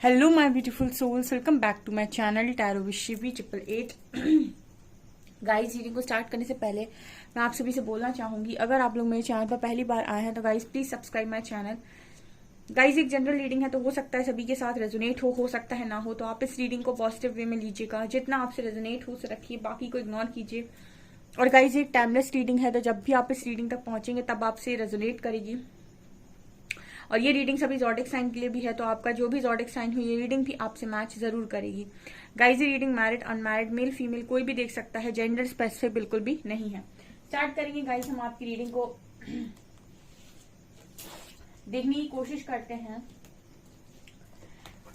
Hello my beautiful souls, welcome back to my channel tarot with Shivi 888। Guys, reading को start करने से पहले मैं आप सभी से बोलना चाहूंगी, अगर आप लोग मेरे चैनल पर पहली बार आए हैं तो guys please subscribe my channel. Guys, एक जनरल रीडिंग है तो हो सकता है सभी के साथ रेजोनेट हो सकता है ना हो, तो आप इस रीडिंग को पॉजिटिव वे में लीजिएगा। जितना आपसे रेजोनेट हो उसे रखिए, बाकी को इग्नोर कीजिए। और गाइस, एक टाइमलेस रीडिंग है तो जब भी आप इस रीडिंग तक पहुंचेंगे तब आपसे रेजोनेट करेगी। और ये रीडिंग सभी ज़ोडिक साइन के लिए भी है, तो आपका जो भी ज़ोडिक साइन हो ये रीडिंग भी आपसे मैच जरूर करेगी। गाइस, ये reading married unmarried male female कोई भी देख सकता है, जेंडर स्पेसिफिक बिल्कुल भी नहीं है। स्टार्ट करेंगे गाइस, हम आपकी रीडिंग को देखने की कोशिश करते हैं।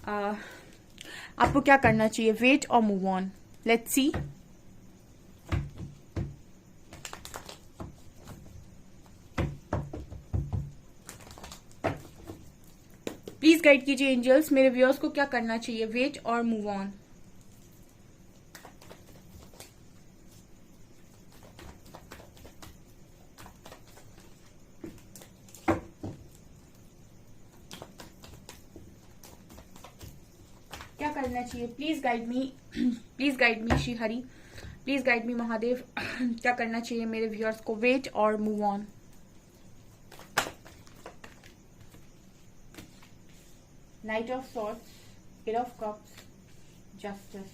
आपको क्या करना चाहिए, वेट और move on? Let's see. Please guide कीजिए एंजल्स, मेरे व्यूअर्स को क्या करना चाहिए, वेट और मूव ऑन? क्या करना चाहिए? Please guide me, please guide me Shri Hari, please guide me Mahadev. क्या करना चाहिए मेरे व्यूअर्स को, वेट और move on? Knight of Swords, Eight of Cups, Justice.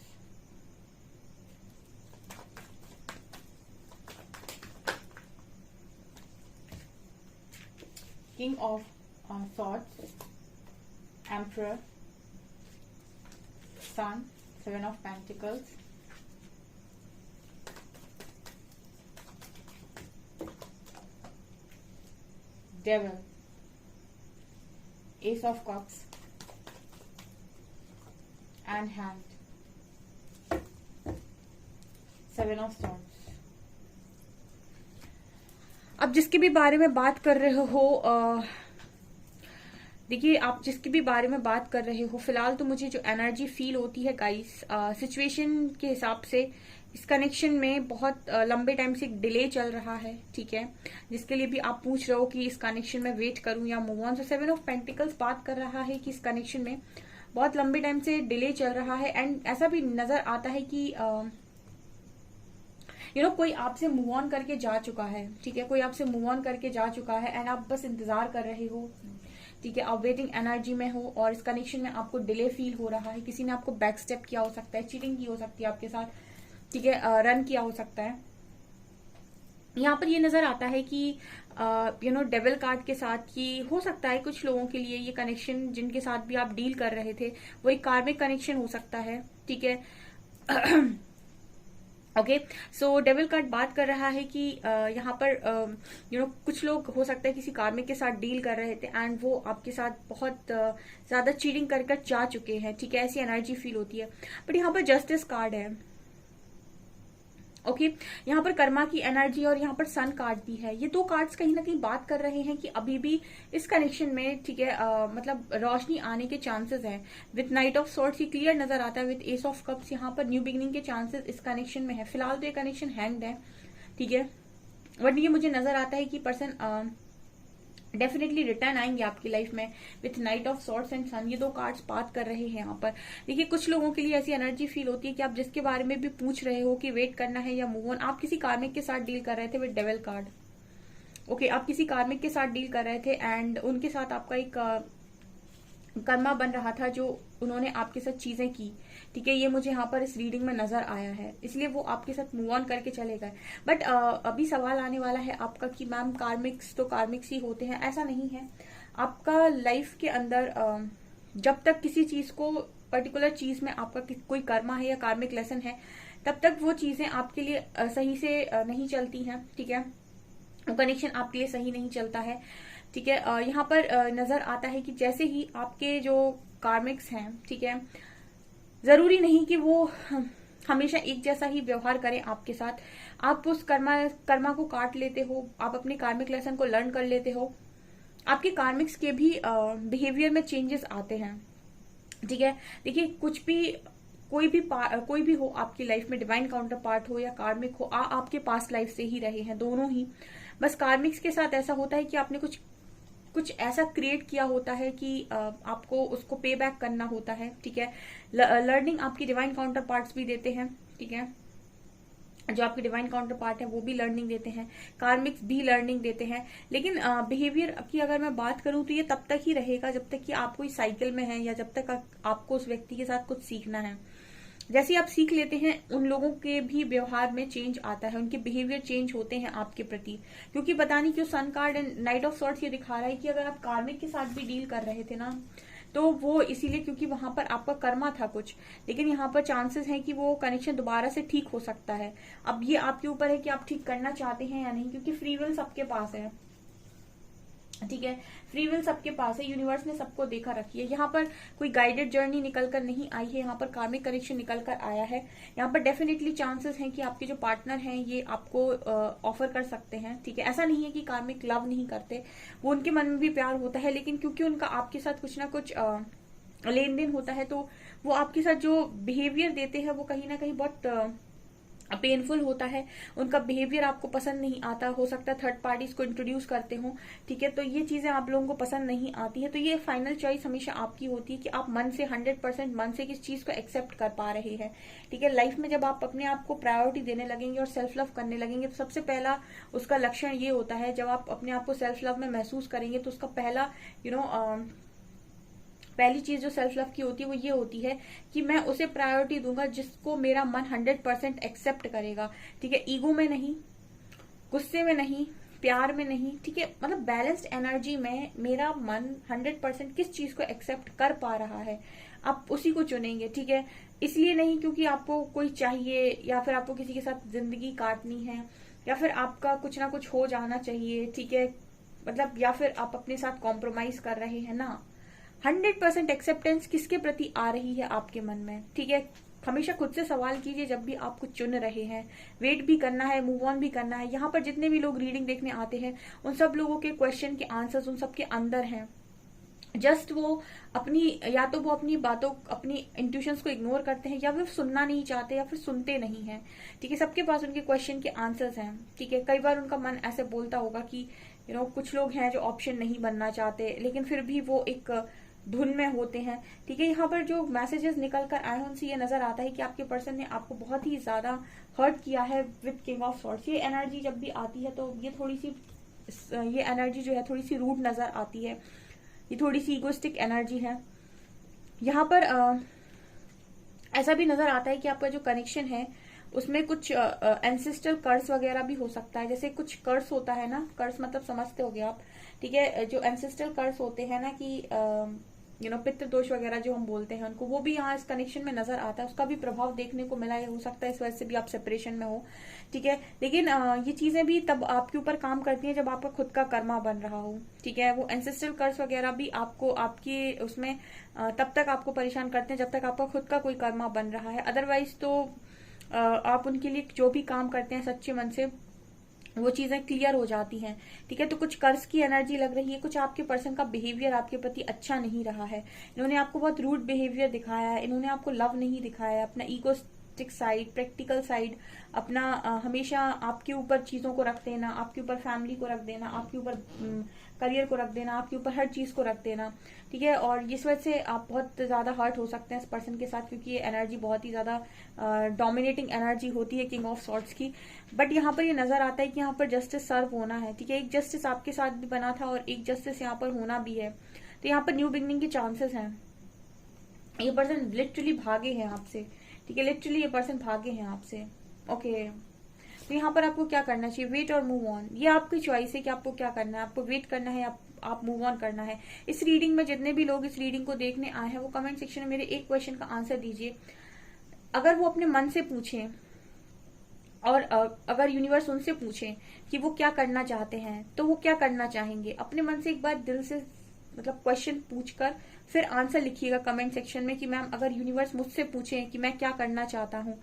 King of Swords, Emperor, Sun, Seven of Pentacles, Devil, Ace of Cups, and Hand, Seven of Swords. अब जिसके भी बारे में बात कर रहे हो, देखिए आप जिसके भी बारे में बात कर रहे हो, फिलहाल तो मुझे जो एनर्जी फील होती है गाइस, सिचुएशन के हिसाब से इस कनेक्शन में बहुत लंबे टाइम से डिले चल रहा है, ठीक है। जिसके लिए भी आप पूछ रहे हो कि इस कनेक्शन में वेट करूं या मूव ऑन, तो सेवन ऑफ पेंटिकल्स बात कर रहा है कि इस कनेक्शन में बहुत लंबे टाइम से डिले चल रहा है। एंड ऐसा भी नजर आता है कि कोई आपसे मूव ऑन करके जा चुका है, ठीक है। कोई आपसे मूव ऑन करके जा चुका है एंड आप बस इंतजार कर रहे हो, ठीक है। आप वेटिंग एनर्जी में हो और इस कनेक्शन में आपको डिले फील हो रहा है। किसी ने आपको बैक स्टेप किया हो सकता है, चीटिंग की हो सकती है आपके साथ, ठीक है, रन किया हो सकता है। यहाँ पर ये नजर आता है कि डेविल कार्ड के साथ कि हो सकता है कुछ लोगों के लिए ये कनेक्शन जिनके साथ भी आप डील कर रहे थे वो एक कार्मिक कनेक्शन हो सकता है, ठीक है। ओके, सो डेविल कार्ड बात कर रहा है कि यहाँ पर कुछ लोग हो सकता है किसी कार्मिक के साथ डील कर रहे थे एंड वो आपके साथ बहुत ज्यादा चीटिंग कर जा चुके हैं, ठीक है। ऐसी एनर्जी फील होती है। बट यहाँ पर जस्टिस कार्ड है, ओके। यहाँ पर कर्मा की एनर्जी और यहाँ पर सन कार्ड भी है। ये दो कार्ड्स कहीं ना कहीं बात कर रहे हैं कि अभी भी इस कनेक्शन में, ठीक है, मतलब रोशनी आने के चांसेस हैं। विथ नाइट ऑफ सॉर्ड्स ये क्लियर नजर आता है। विथ एस ऑफ कप्स यहाँ पर न्यू बिगिनिंग के चांसेस इस कनेक्शन में है। फिलहाल तो ये कनेक्शन हैंग्ड है, ठीक है। बट ये मुझे नजर आता है कि पर्सन डेफिनेटली रिटर्न आएंगे आपकी लाइफ में। With knight of swords and sun ये दो कार्ड्स बात कर रहे हैं यहाँ पर। देखिए, कुछ लोगों के लिए ऐसी एनर्जी फील होती है कि आप जिसके बारे में भी पूछ रहे हो कि वेट करना है या मूव ऑन, आप किसी कार्मिक के साथ डील कर रहे थे विद डेविल कार्ड, ओके। आप किसी कार्मिक के साथ डील कर रहे थे एंड उनके साथ आपका एक कर्मा बन रहा था जो उन्होंने आपके साथ चीजें की, ठीक है। ये मुझे यहाँ पर इस रीडिंग में नजर आया है, इसलिए वो आपके साथ मूव ऑन करके चले गए। बट अभी सवाल आने वाला है आपका कि मैम कार्मिक्स तो कार्मिक्स ही होते हैं, ऐसा नहीं है। आपका लाइफ के अंदर जब तक किसी चीज को, पर्टिकुलर चीज में आपका कोई कर्मा है या कार्मिक लेसन है, तब तक वो चीजें आपके लिए सही से नहीं चलती हैं, ठीक है। वो कनेक्शन आपके लिए सही नहीं चलता है, ठीक है। यहाँ पर नजर आता है कि जैसे ही आपके जो कार्मिक्स हैं, ठीक है, जरूरी नहीं कि वो हमेशा एक जैसा ही व्यवहार करें आपके साथ। आप उस कर्मा को काट लेते हो, आप अपने कार्मिक लेसन को लर्न कर लेते हो, आपके कार्मिक्स के भी बिहेवियर में चेंजेस आते हैं, ठीक है। देखिए, कुछ भी कोई भी हो आपकी लाइफ में, डिवाइन काउंटर पार्ट हो या कार्मिक हो, आपके पास लाइफ से ही रहे हैं, दोनों ही। बस कार्मिक्स के साथ ऐसा होता है कि आपने कुछ कुछ ऐसा क्रिएट किया होता है कि आपको उसको पे बैक करना होता है, ठीक है। लर्निंग आपकी डिवाइन काउंटर पार्ट्स भी देते हैं, ठीक है। जो आपके डिवाइन काउंटर पार्ट है वो भी लर्निंग देते हैं, कार्मिक्स भी लर्निंग देते हैं। लेकिन बिहेवियर की अगर मैं बात करूं तो ये तब तक ही रहेगा जब तक कि आप कोई साइकिल में है, या जब तक आपको उस व्यक्ति के साथ कुछ सीखना है। जैसे आप सीख लेते हैं, उन लोगों के भी व्यवहार में चेंज आता है, उनके बिहेवियर चेंज होते हैं आपके प्रति। क्योंकि पता नहीं क्यों sun card and knight of swords ये दिखा रहा है कि अगर आप कार्मिक के साथ भी डील कर रहे थे ना, तो वो इसीलिए क्योंकि वहां पर आपका कर्मा था कुछ, लेकिन यहाँ पर चांसेस हैं कि वो कनेक्शन दोबारा से ठीक हो सकता है। अब ये आपके ऊपर है कि आप ठीक करना चाहते हैं या नहीं, क्योंकि फ्री विल सबके पास है, ठीक है। फ्री विल सबके पास है, यूनिवर्स ने सबको देखा रखी है। यहाँ पर कोई गाइडेड जर्नी निकल कर नहीं आई है, यहाँ पर कार्मिक कनेक्शन निकल कर आया है। यहाँ पर डेफिनेटली चांसेस हैं कि आपके जो पार्टनर हैं ये आपको ऑफर कर सकते हैं, ठीक है। ऐसा नहीं है कि कार्मिक लव नहीं करते, वो उनके मन में भी प्यार होता है, लेकिन क्योंकि उनका आपके साथ कुछ ना कुछ लेन देन होता है, तो वो आपके साथ जो बिहेवियर देते हैं वो कहीं ना कहीं बहुत पेनफुल होता है। उनका बिहेवियर आपको पसंद नहीं आता, हो सकता है थर्ड पार्टीज को इंट्रोड्यूस करते हो, ठीक है। तो ये चीजें आप लोगों को पसंद नहीं आती है। तो ये फाइनल चॉइस हमेशा आपकी होती है कि आप मन से 100% मन से किस चीज को एक्सेप्ट कर पा रहे हैं, ठीक है। लाइफ में जब आप अपने आप को प्रायोरिटी देने लगेंगे और सेल्फ लव करने लगेंगे, तो सबसे पहला उसका लक्षण ये होता है, जब आप अपने आप को सेल्फ लव में महसूस करेंगे तो उसका पहला पहली चीज जो सेल्फ लव की होती है वो ये होती है कि मैं उसे प्रायोरिटी दूंगा जिसको मेरा मन 100% एक्सेप्ट करेगा, ठीक है। ईगो में नहीं, गुस्से में नहीं, प्यार में नहीं, ठीक है। मतलब बैलेंस्ड एनर्जी में मेरा मन 100% किस चीज को एक्सेप्ट कर पा रहा है, आप उसी को चुनेंगे, ठीक है। इसलिए नहीं क्योंकि आपको कोई चाहिए, या फिर आपको किसी के साथ जिंदगी काटनी है, या फिर आपका कुछ ना कुछ हो जाना चाहिए, ठीक है। मतलब या फिर आप अपने साथ कॉम्प्रोमाइज कर रहे हैं ना। 100% एक्सेप्टेंस किसके प्रति आ रही है आपके मन में, ठीक है। हमेशा खुद से सवाल कीजिए जब भी आप कुछ चुन रहे हैं। वेट भी करना है, मूव ऑन भी करना है। यहाँ पर जितने भी लोग रीडिंग देखने आते हैं उन सब लोगों के क्वेश्चन के आंसर्स उन सबके अंदर हैं। जस्ट वो अपनी, या तो वो अपनी बातों, अपनी इंट्यूशंस को इग्नोर करते हैं, या फिर सुनना नहीं चाहते, या फिर सुनते नहीं हैं, ठीक है। सबके पास उनके क्वेश्चन के आंसर्स हैं, ठीक है। कई बार उनका मन ऐसे बोलता होगा कि कुछ लोग हैं जो ऑप्शन नहीं बनना चाहते, लेकिन फिर भी वो एक धुन में होते हैं, ठीक है। यहाँ पर जो मैसेजेस निकल कर आए हैं उनसे ये नजर आता है कि आपके पर्सन ने आपको बहुत ही ज्यादा हर्ट किया है विद किंग ऑफ सॉर्ड्स। ये एनर्जी जब भी आती है तो ये थोड़ी सी, ये एनर्जी जो है थोड़ी सी रूड नजर आती है, ये थोड़ी सी इगोइस्टिक एनर्जी है। यहाँ पर ऐसा भी नजर आता है कि आपका जो कनेक्शन है उसमें कुछ एंसेस्ट्रल कर्स वगैरह भी हो सकता है। जैसे कुछ कर्स होता है ना, कर्स मतलब समझते होगे आप, ठीक है। जो एंसेस्ट्रल कर्स होते हैं ना कि पितृ दोष वगैरह जो हम बोलते हैं उनको, वो भी यहाँ इस कनेक्शन में नजर आता है। उसका भी प्रभाव देखने को मिला है, हो सकता है इस वजह से भी आप सेपरेशन में हो, ठीक है। लेकिन ये चीजें भी तब आपके ऊपर काम करती हैं जब आपका खुद का कर्मा बन रहा हो, ठीक है। वो एंसेस्ट्रल कर्स वगैरह भी आपको आपकी उसमें तब तक आपको परेशान करते हैं जब तक आपका खुद का कोई कर्मा बन रहा है। अदरवाइज तो आप उनके लिए जो भी काम करते हैं सच्चे मन से, वो चीजें क्लियर हो जाती हैं, ठीक है। तो कुछ कर्ज की एनर्जी लग रही है, कुछ आपके पर्सन का बिहेवियर आपके प्रति अच्छा नहीं रहा है। इन्होंने आपको बहुत रूड बिहेवियर दिखाया है, इन्होंने आपको लव नहीं दिखाया है, अपना ईगोस्टिक साइड, प्रैक्टिकल साइड, अपना हमेशा आपके ऊपर चीजों को रख देना, आपके ऊपर फैमिली को रख देना, आपके ऊपर करियर को रख देना, आपके ऊपर हर चीज को रख देना, ठीक है। और इस वजह से आप बहुत ज्यादा हर्ट हो सकते हैं इस पर्सन के साथ, क्योंकि ये एनर्जी बहुत ही ज्यादा डोमिनेटिंग एनर्जी होती है किंग ऑफ सॉर्ड्स की। बट यहाँ पर ये नजर आता है कि यहाँ पर जस्टिस सर्व होना है, ठीक है। एक जस्टिस आपके साथ भी बना था और एक जस्टिस यहाँ पर होना भी है, तो यहाँ पर न्यू बिगनिंग के चांसेस हैं। ये पर्सन लिटरली भागे हैं आपसे, ठीक है। लिटरली ये पर्सन भागे हैं आपसे, ओके। तो यहाँ पर आपको क्या करना चाहिए, वेट और मूव ऑन। ये आपकी चॉइस है कि आपको क्या करना है, आपको वेट करना है, आप मूव ऑन करना है। इस रीडिंग में जितने भी लोग इस रीडिंग को देखने आए हैं वो कमेंट सेक्शन में मेरे एक क्वेश्चन का आंसर दीजिए। अगर वो अपने मन से पूछें और अगर यूनिवर्स उनसे पूछे कि वो क्या करना चाहते हैं, तो वो क्या करना चाहेंगे। अपने मन से एक बार दिल से मतलब क्वेश्चन पूछकर फिर आंसर लिखिएगा कमेंट सेक्शन में कि मैम अगर यूनिवर्स मुझसे पूछे कि मैं क्या करना चाहता हूँ,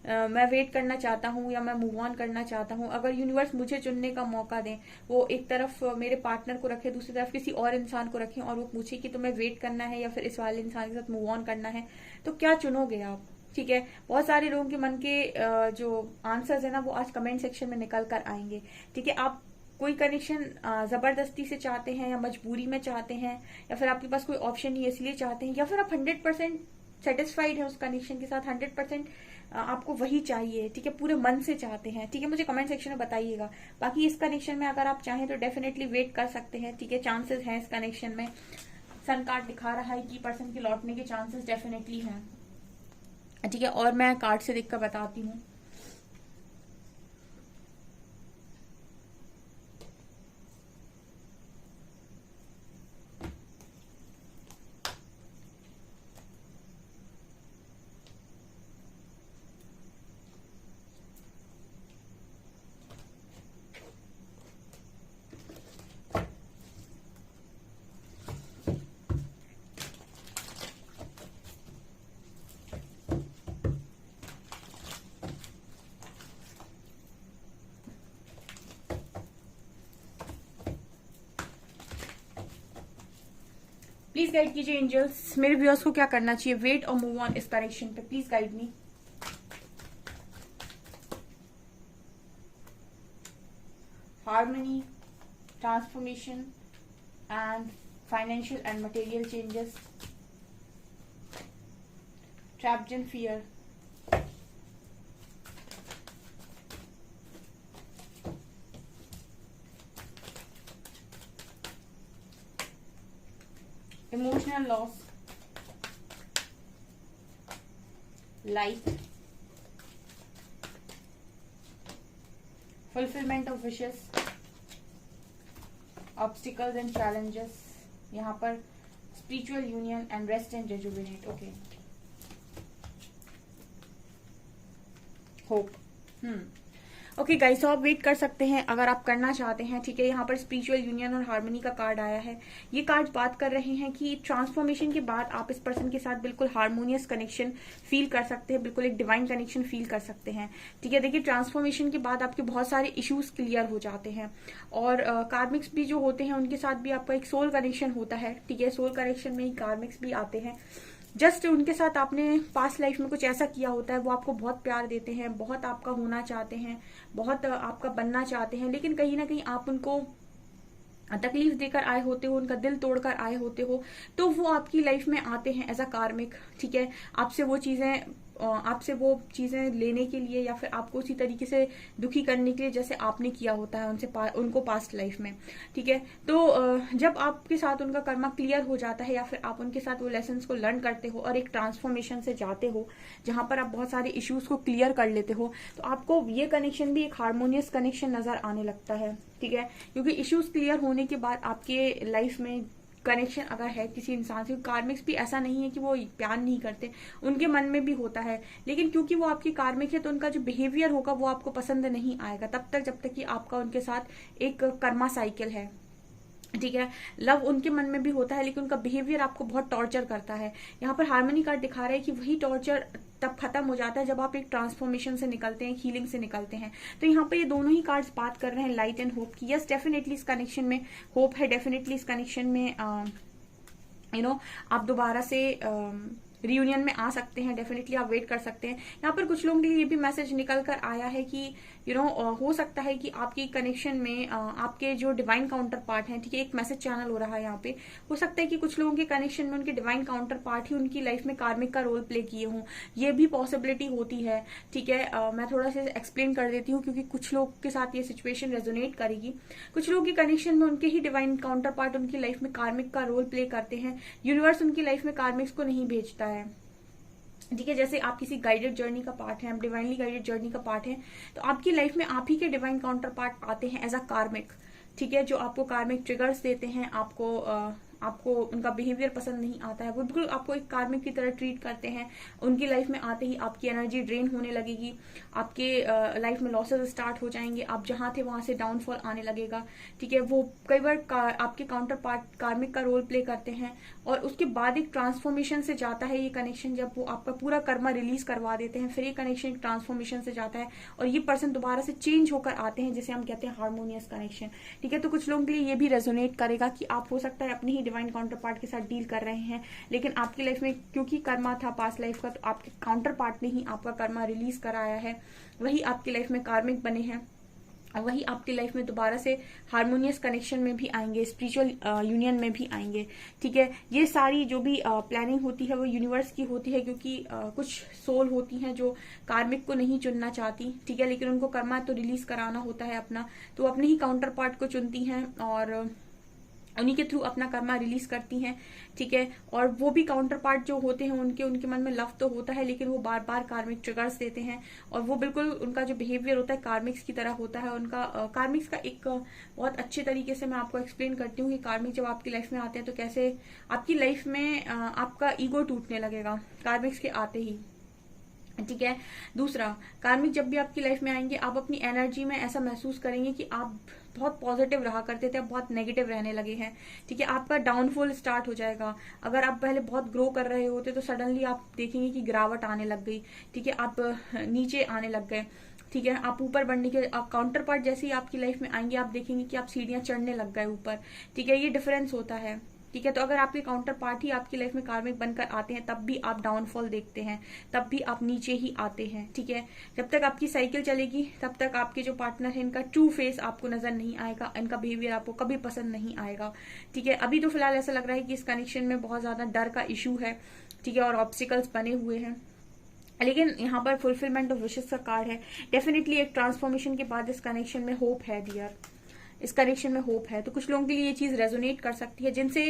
मैं वेट करना चाहता हूँ या मैं मूव ऑन करना चाहता हूँ, अगर यूनिवर्स मुझे चुनने का मौका दें, वो एक तरफ मेरे पार्टनर को रखे, दूसरी तरफ किसी और इंसान को रखें और वो पूछे कि तुम्हें वेट करना है या फिर इस वाले इंसान के साथ मूव ऑन करना है, तो क्या चुनोगे आप, ठीक है। बहुत सारे लोगों के मन के जो आंसर्स है ना वो आज कमेंट सेक्शन में निकल कर आएंगे, ठीक है। आप कोई कनेक्शन जबरदस्ती से चाहते हैं या मजबूरी में चाहते हैं, या फिर आपके पास कोई ऑप्शन नहीं है इसलिए चाहते हैं, या फिर आप 100% सेटिस्फाइड है उस कनेक्शन के साथ, 100% आपको वही चाहिए, ठीक है, पूरे मन से चाहते हैं, ठीक है, मुझे कमेंट सेक्शन में बताइएगा। बाकी इस कनेक्शन में अगर आप चाहें तो डेफिनेटली वेट कर सकते हैं, ठीक है, चांसेस हैं इस कनेक्शन में। सन कार्ड दिखा रहा है कि पर्सन के लौटने के चांसेस डेफिनेटली हैं, ठीक है, और मैं कार्ड से देखकर बताती हूँ। प्लीज गाइड कीजिए एंजल्स, मेरे व्यूअर्स को क्या करना चाहिए, वेट और मूव ऑन इस डायरेक्शन पे, please guide me. Harmony, transformation and financial and material changes, trapped in fear, emotional loss, light, fulfillment of wishes, obstacles and challenges, यहाँ पर spiritual union and rest and rejuvenate, okay, hope, okay guys, तो आप wait कर सकते हैं अगर आप करना चाहते हैं, ठीक है। यहाँ पर स्पिरिचुअल यूनियन और हार्मनी का कार्ड आया है। ये कार्ड बात कर रहे हैं कि ट्रांसफॉर्मेशन के बाद आप इस पर्सन के साथ बिल्कुल हार्मोनियस कनेक्शन फील कर सकते हैं, बिल्कुल एक डिवाइन कनेक्शन फील कर सकते हैं, ठीक है। देखिए, ट्रांसफॉर्मेशन के बाद आपके बहुत सारे इश्यूज क्लियर हो जाते हैं, और कार्मिक्स भी जो होते हैं उनके साथ भी आपका एक सोल कनेक्शन होता है, ठीक है। सोल कनेक्शन में ही कार्मिक्स भी आते हैं। जस्ट उनके साथ आपने पास्ट लाइफ में कुछ ऐसा किया होता है, वो आपको बहुत प्यार देते हैं, बहुत आपका होना चाहते हैं, बहुत आपका बनना चाहते हैं, लेकिन कहीं ना कहीं आप उनको तकलीफ देकर आए होते हो, उनका दिल तोड़कर आए होते हो, तो वो आपकी लाइफ में आते हैं एज अ कार्मिक, ठीक है। आपसे वो चीजें लेने के लिए, या फिर आपको उसी तरीके से दुखी करने के लिए जैसे आपने किया होता है उनको पास्ट लाइफ में, ठीक है। तो जब आपके साथ उनका कर्मा क्लियर हो जाता है, या फिर आप उनके साथ वो लेसन को लर्न करते हो और एक ट्रांसफॉर्मेशन से जाते हो जहां पर आप बहुत सारे इश्यूज को क्लियर कर लेते हो, तो आपको ये कनेक्शन भी एक हार्मोनियस कनेक्शन नजर आने लगता है, ठीक है। क्योंकि इश्यूज क्लियर होने के बाद आपके लाइफ में कनेक्शन अगर है किसी इंसान से, कार्मिक्स भी ऐसा नहीं है कि वो प्यार नहीं करते, उनके मन में भी होता है, लेकिन क्योंकि वो आपकी कार्मिक है तो उनका जो बिहेवियर होगा वो आपको पसंद नहीं आएगा तब तक जब तक कि आपका उनके साथ एक कर्मा साइकिल है, ठीक है। लव उनके मन में भी होता है, लेकिन उनका बिहेवियर आपको बहुत टॉर्चर करता है। यहाँ पर हार्मनी कार्ड दिखा रहा है कि वही टॉर्चर तब खत्म हो जाता है जब आप एक ट्रांसफॉर्मेशन से निकलते हैं, हीलिंग से निकलते हैं। तो यहाँ पे ये दोनों ही कार्ड्स बात कर रहे हैं लाइट एंड होप की। यस, डेफिनेटली इस कनेक्शन में होप है, डेफिनेटली इस कनेक्शन में आप दोबारा से रियूनियन में आ सकते हैं, डेफिनेटली आप वेट कर सकते हैं। यहाँ पर कुछ लोगों के लिए ये भी मैसेज निकल कर आया है कि हो सकता है कि आपकी कनेक्शन में आपके जो डिवाइन काउंटर पार्ट हैं, ठीक है, एक मैसेज चैनल हो रहा है यहाँ पे, हो सकता है कि कुछ लोगों के कनेक्शन में उनके डिवाइन काउंटर पार्ट ही उनकी लाइफ में कार्मिक का रोल प्ले किए हों, ये भी पॉसिबिलिटी होती है, ठीक है। मैं थोड़ा सा एक्सप्लेन कर देती हूँ क्योंकि कुछ लोग के साथ ये सिचुएशन रेजोनेट करेगी। कुछ लोगों के कनेक्शन में उनके ही डिवाइन काउंटर पार्ट उनकी लाइफ में कार्मिक का रोल प्ले करते हैं, यूनिवर्स उनकी लाइफ में कार्मिक्स को नहीं भेजता है, ठीक है। जैसे आप किसी गाइडेड जर्नी का पार्ट है, आप डिवाइनली गाइडेड जर्नी का पार्ट है, तो आपकी लाइफ में आप ही के डिवाइन काउंटर पार्ट आते हैं एज अ कार्मिक, ठीक है, जो आपको कार्मिक ट्रिगर्स देते हैं, आपको उनका बिहेवियर पसंद नहीं आता है, वो बिल्कुल आपको एक कार्मिक की तरह ट्रीट करते हैं। उनकी लाइफ में आते ही आपकी एनर्जी ड्रेन होने लगेगी, आपके लाइफ में लॉसेस स्टार्ट हो जाएंगे, आप जहां थे वहां से डाउनफॉल आने लगेगा, ठीक है। वो कई बार आपके काउंटर पार्ट कार्मिक का रोल प्ले करते हैं, और उसके बाद एक ट्रांसफॉर्मेशन से जाता है ये कनेक्शन, जब वो आपका पूरा कर्मा रिलीज करवा देते हैं, फिर ये कनेक्शन एक ट्रांसफॉर्मेशन से जाता है और ये पर्सन दोबारा से चेंज होकर आते हैं, जिसे हम कहते हैं हार्मोनियस कनेक्शन, ठीक है। तो कुछ लोगों के लिए ये भी रेजोनेट करेगा कि आप हो सकता है अपने ही डिवाइन काउंटर पार्ट के साथ डील कर रहे हैं, लेकिन आपकी लाइफ में क्योंकि कर्मा था पास्ट लाइफ का, तो आपके काउंटर पार्ट ने ही आपका कर्मा रिलीज कराया है, वही आपकी लाइफ में कार्मिक बने हैं, वही आपकी लाइफ में दोबारा से हारमोनियस कनेक्शन में भी आएंगे, स्पिरिचुअल यूनियन में भी आएंगे। ठीक है, ये सारी जो भी प्लानिंग होती है वो यूनिवर्स की होती है, क्योंकि कुछ सोल होती हैं जो कार्मिक को नहीं चुनना चाहती। ठीक है, लेकिन उनको कर्मा तो रिलीज कराना होता है अपना, तो अपने ही काउंटर पार्ट को चुनती हैं और उन्हीं के थ्रू अपना कर्मा रिलीज करती हैं। ठीक है, और वो भी काउंटर पार्ट जो होते हैं उनके उनके मन में लव तो होता है, लेकिन वो बार बार कार्मिक ट्रिगर्स देते हैं, और वो बिल्कुल उनका जो बिहेवियर होता है कार्मिक्स की तरह होता है। उनका कार्मिक्स का एक बहुत अच्छे तरीके से मैं आपको एक्सप्लेन करती हूँ कि कार्मिक जब आपकी लाइफ में आते हैं तो कैसे आपकी लाइफ में आपका ईगो टूटने लगेगा कार्मिक्स के आते ही। ठीक है, दूसरा, कार्मिक जब भी आपकी लाइफ में आएंगे आप अपनी एनर्जी में ऐसा महसूस करेंगे कि आप बहुत पॉजिटिव रहा करते थे, अब बहुत नेगेटिव रहने लगे हैं। ठीक है, आपका डाउनफॉल स्टार्ट हो जाएगा। अगर आप पहले बहुत ग्रो कर रहे होते तो सडनली आप देखेंगे कि गिरावट आने लग गई। ठीक है, आप नीचे आने लग गए। ठीक है, आप ऊपर बढ़ने के काउंटर पार्ट जैसे ही आपकी लाइफ में आएंगे आप देखेंगे कि आप सीढ़ियां चढ़ने लग गए ऊपर। ठीक है, ये डिफरेंस होता है। ठीक है, तो अगर आपके काउंटर पार्ट ही आपकी लाइफ में कार्मिक बनकर आते हैं तब भी आप डाउनफॉल देखते हैं, तब भी आप नीचे ही आते हैं। ठीक है, जब तक आपकी साइकिल चलेगी तब तक आपके जो पार्टनर है इनका ट्रू फेस आपको नजर नहीं आएगा, इनका बिहेवियर आपको कभी पसंद नहीं आएगा। ठीक है, अभी तो फिलहाल ऐसा लग रहा है कि इस कनेक्शन में बहुत ज्यादा डर का इशू है। ठीक है, और ऑब्स्टिकल्स बने हुए हैं, लेकिन यहाँ पर फुलफिलमेंट ऑफ विशेस का कार्ड है। डेफिनेटली एक ट्रांसफॉर्मेशन के बाद इस कनेक्शन में होप है डियर, इस कनेक्शन में होप है। तो कुछ लोगों के लिए ये चीज रेजोनेट कर सकती है, जिनसे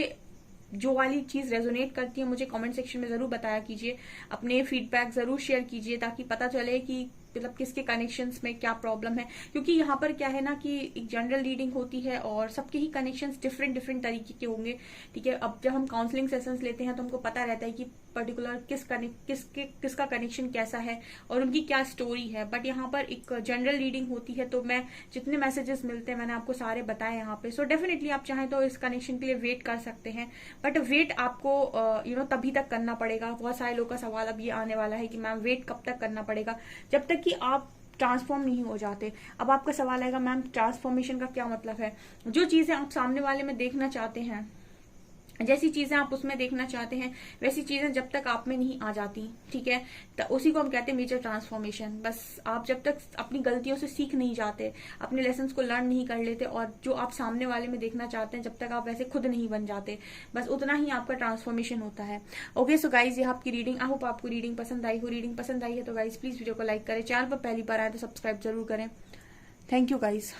जो वाली चीज रेजोनेट करती है मुझे कमेंट सेक्शन में जरूर बताया कीजिए, अपने फीडबैक जरूर शेयर कीजिए, ताकि पता चले कि मतलब किसके कनेक्शंस में क्या प्रॉब्लम है। क्योंकि यहाँ पर क्या है ना कि एक जनरल रीडिंग होती है और सबके ही कनेक्शंस डिफरेंट डिफरेंट तरीके के होंगे। ठीक है, अब जब हम काउंसलिंग सेशंस लेते हैं तो हमको पता रहता है कि पर्टिकुलर किसका कनेक्शन कैसा है और उनकी क्या स्टोरी है। बट यहाँ पर एक जनरल रीडिंग होती है, तो मैं जितने मैसेजेस मिलते हैं मैंने आपको सारे बताए यहाँ पे। सो डेफिनेटली आप चाहें तो इस कनेक्शन के लिए वेट कर सकते हैं, बट वेट आपको तभी तक करना पड़ेगा। बहुत सारे लोगों का सवाल अब ये आने वाला है कि मैम वेट कब तक करना पड़ेगा, जब तक कि आप ट्रांसफॉर्म नहीं हो जाते। अब आपका सवाल आएगा मैम ट्रांसफॉर्मेशन का क्या मतलब है। जो चीजें आप सामने वाले में देखना चाहते हैं, जैसी चीजें आप उसमें देखना चाहते हैं, वैसी चीजें जब तक आप में नहीं आ जाती, ठीक है, तो उसी को हम कहते हैं मेजर ट्रांसफॉर्मेशन। बस आप जब तक अपनी गलतियों से सीख नहीं जाते, अपने लेसन को लर्न नहीं कर लेते, और जो आप सामने वाले में देखना चाहते हैं जब तक आप वैसे खुद नहीं बन जाते, बस उतना ही आपका ट्रांसफॉर्मेशन होता है। ओके, सो गाइज ये आपकी रीडिंग, आई होप आपको रीडिंग पसंद आई हो। रीडिंग पसंद आई है तो गाइज प्लीज वीडियो को लाइक करें, चैनल पर पहली बार आए तो सब्सक्राइब जरूर करें। Thank you guys.